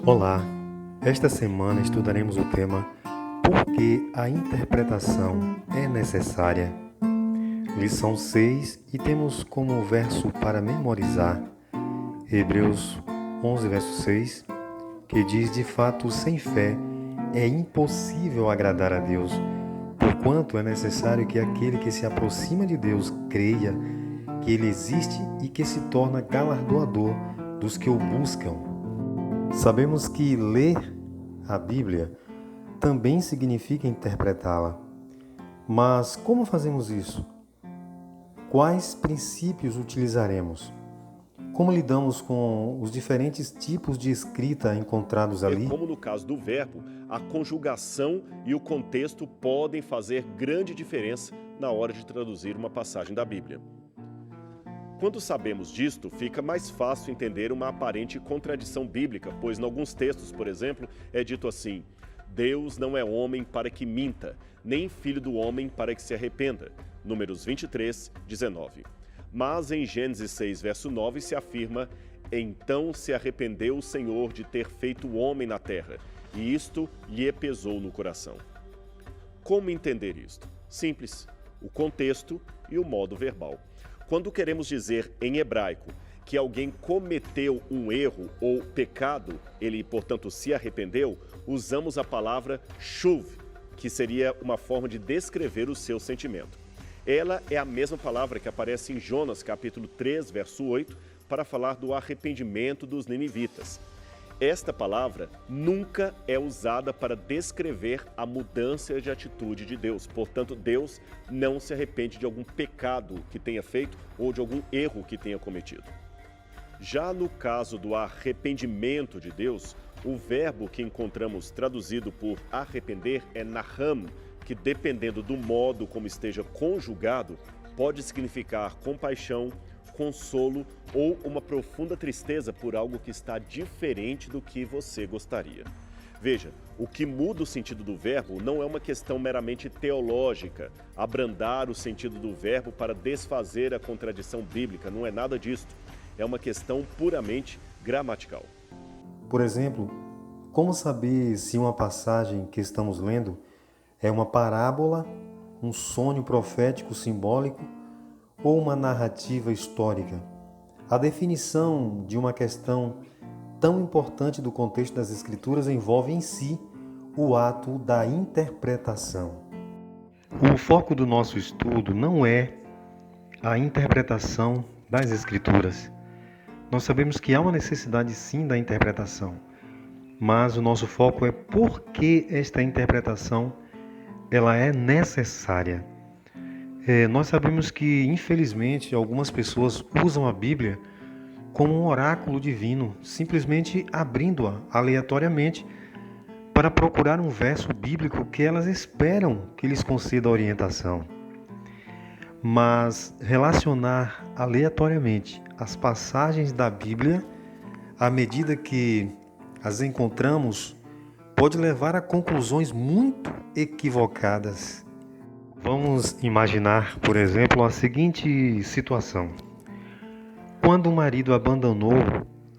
Olá, esta semana estudaremos o tema Por que a interpretação é necessária? Lição 6 e temos como verso para memorizar Hebreus 11, verso 6, que diz: de fato, sem fé é impossível agradar a Deus, porquanto é necessário que aquele que se aproxima de Deus creia que Ele existe e que se torna galardoador dos que o buscam. Sabemos que ler a Bíblia também significa interpretá-la. Mas como fazemos isso? Quais princípios utilizaremos? Como lidamos com os diferentes tipos de escrita encontrados ali? Como no caso do verbo, a conjugação e o contexto podem fazer grande diferença na hora de traduzir uma passagem da Bíblia. Quando sabemos disto, fica mais fácil entender uma aparente contradição bíblica, pois em alguns textos, por exemplo, é dito assim: Deus não é homem para que minta, nem filho do homem para que se arrependa. Números 23, 19. Mas em Gênesis 6, verso 9, se afirma: então se arrependeu o Senhor de ter feito o homem na terra, e isto lhe pesou no coração. Como entender isto? Simples: o contexto e o modo verbal. Quando queremos dizer em hebraico que alguém cometeu um erro ou pecado, ele, portanto, se arrependeu, usamos a palavra shuv, que seria uma forma de descrever o seu sentimento. Ela é a mesma palavra que aparece em Jonas, capítulo 3, verso 8, para falar do arrependimento dos ninivitas. Esta palavra nunca é usada para descrever a mudança de atitude de Deus. Portanto, Deus não se arrepende de algum pecado que tenha feito ou de algum erro que tenha cometido. Já no caso do arrependimento de Deus, o verbo que encontramos traduzido por arrepender é naham, que dependendo do modo como esteja conjugado, pode significar compaixão, consolo ou uma profunda tristeza por algo que está diferente do que você gostaria. Veja, o que muda o sentido do verbo não é uma questão meramente teológica, abrandar o sentido do verbo para desfazer a contradição bíblica, não é nada disso. É uma questão puramente gramatical. Por exemplo, como saber se uma passagem que estamos lendo é uma parábola, um sonho profético simbólico ou uma narrativa histórica? A definição de uma questão tão importante do contexto das Escrituras envolve em si o ato da interpretação. O foco do nosso estudo não é a interpretação das Escrituras. Nós sabemos que há uma necessidade sim da interpretação, mas o nosso foco é por que esta interpretação ela é necessária. Nós sabemos que, infelizmente, algumas pessoas usam a Bíblia como um oráculo divino, simplesmente abrindo-a aleatoriamente para procurar um verso bíblico que elas esperam que lhes conceda orientação. Mas relacionar aleatoriamente as passagens da Bíblia, à medida que as encontramos, pode levar a conclusões muito equivocadas. Vamos imaginar, por exemplo, a seguinte situação. Quando o marido abandonou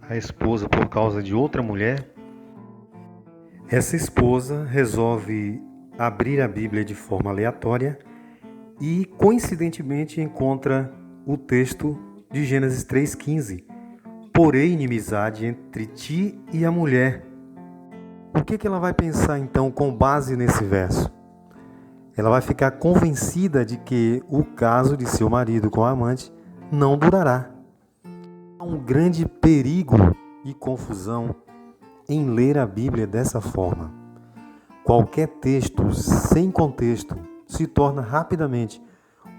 a esposa por causa de outra mulher, essa esposa resolve abrir a Bíblia de forma aleatória e, coincidentemente, encontra o texto de Gênesis 3,15. Porém, inimizade entre ti e a mulher. O que ela vai pensar, então, com base nesse verso? Ela vai ficar convencida de que o caso de seu marido com a amante não durará. Há um grande perigo e confusão em ler a Bíblia dessa forma. Qualquer texto sem contexto se torna rapidamente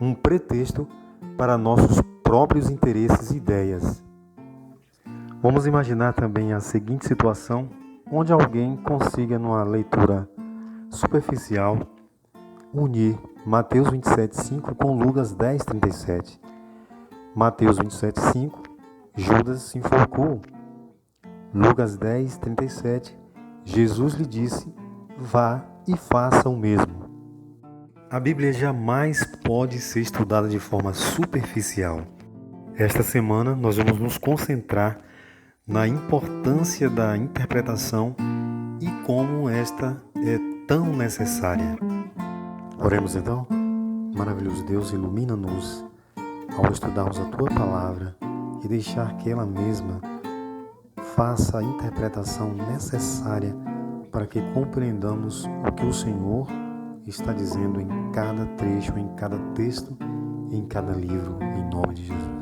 um pretexto para nossos próprios interesses e ideias. Vamos imaginar também a seguinte situação, onde alguém consiga, numa leitura superficial, unir Mateus 27,5 com Lucas 10,37. Mateus 27,5, Judas se enforcou. Lucas 10,37, Jesus lhe disse: vá e faça o mesmo. A Bíblia jamais pode ser estudada de forma superficial. Esta semana nós vamos nos concentrar na importância da interpretação e como esta é tão necessária. Oremos então. Maravilhoso Deus, ilumina-nos ao estudarmos a Tua Palavra e deixar que ela mesma faça a interpretação necessária para que compreendamos o que o Senhor está dizendo em cada trecho, em cada texto, em cada livro, em nome de Jesus.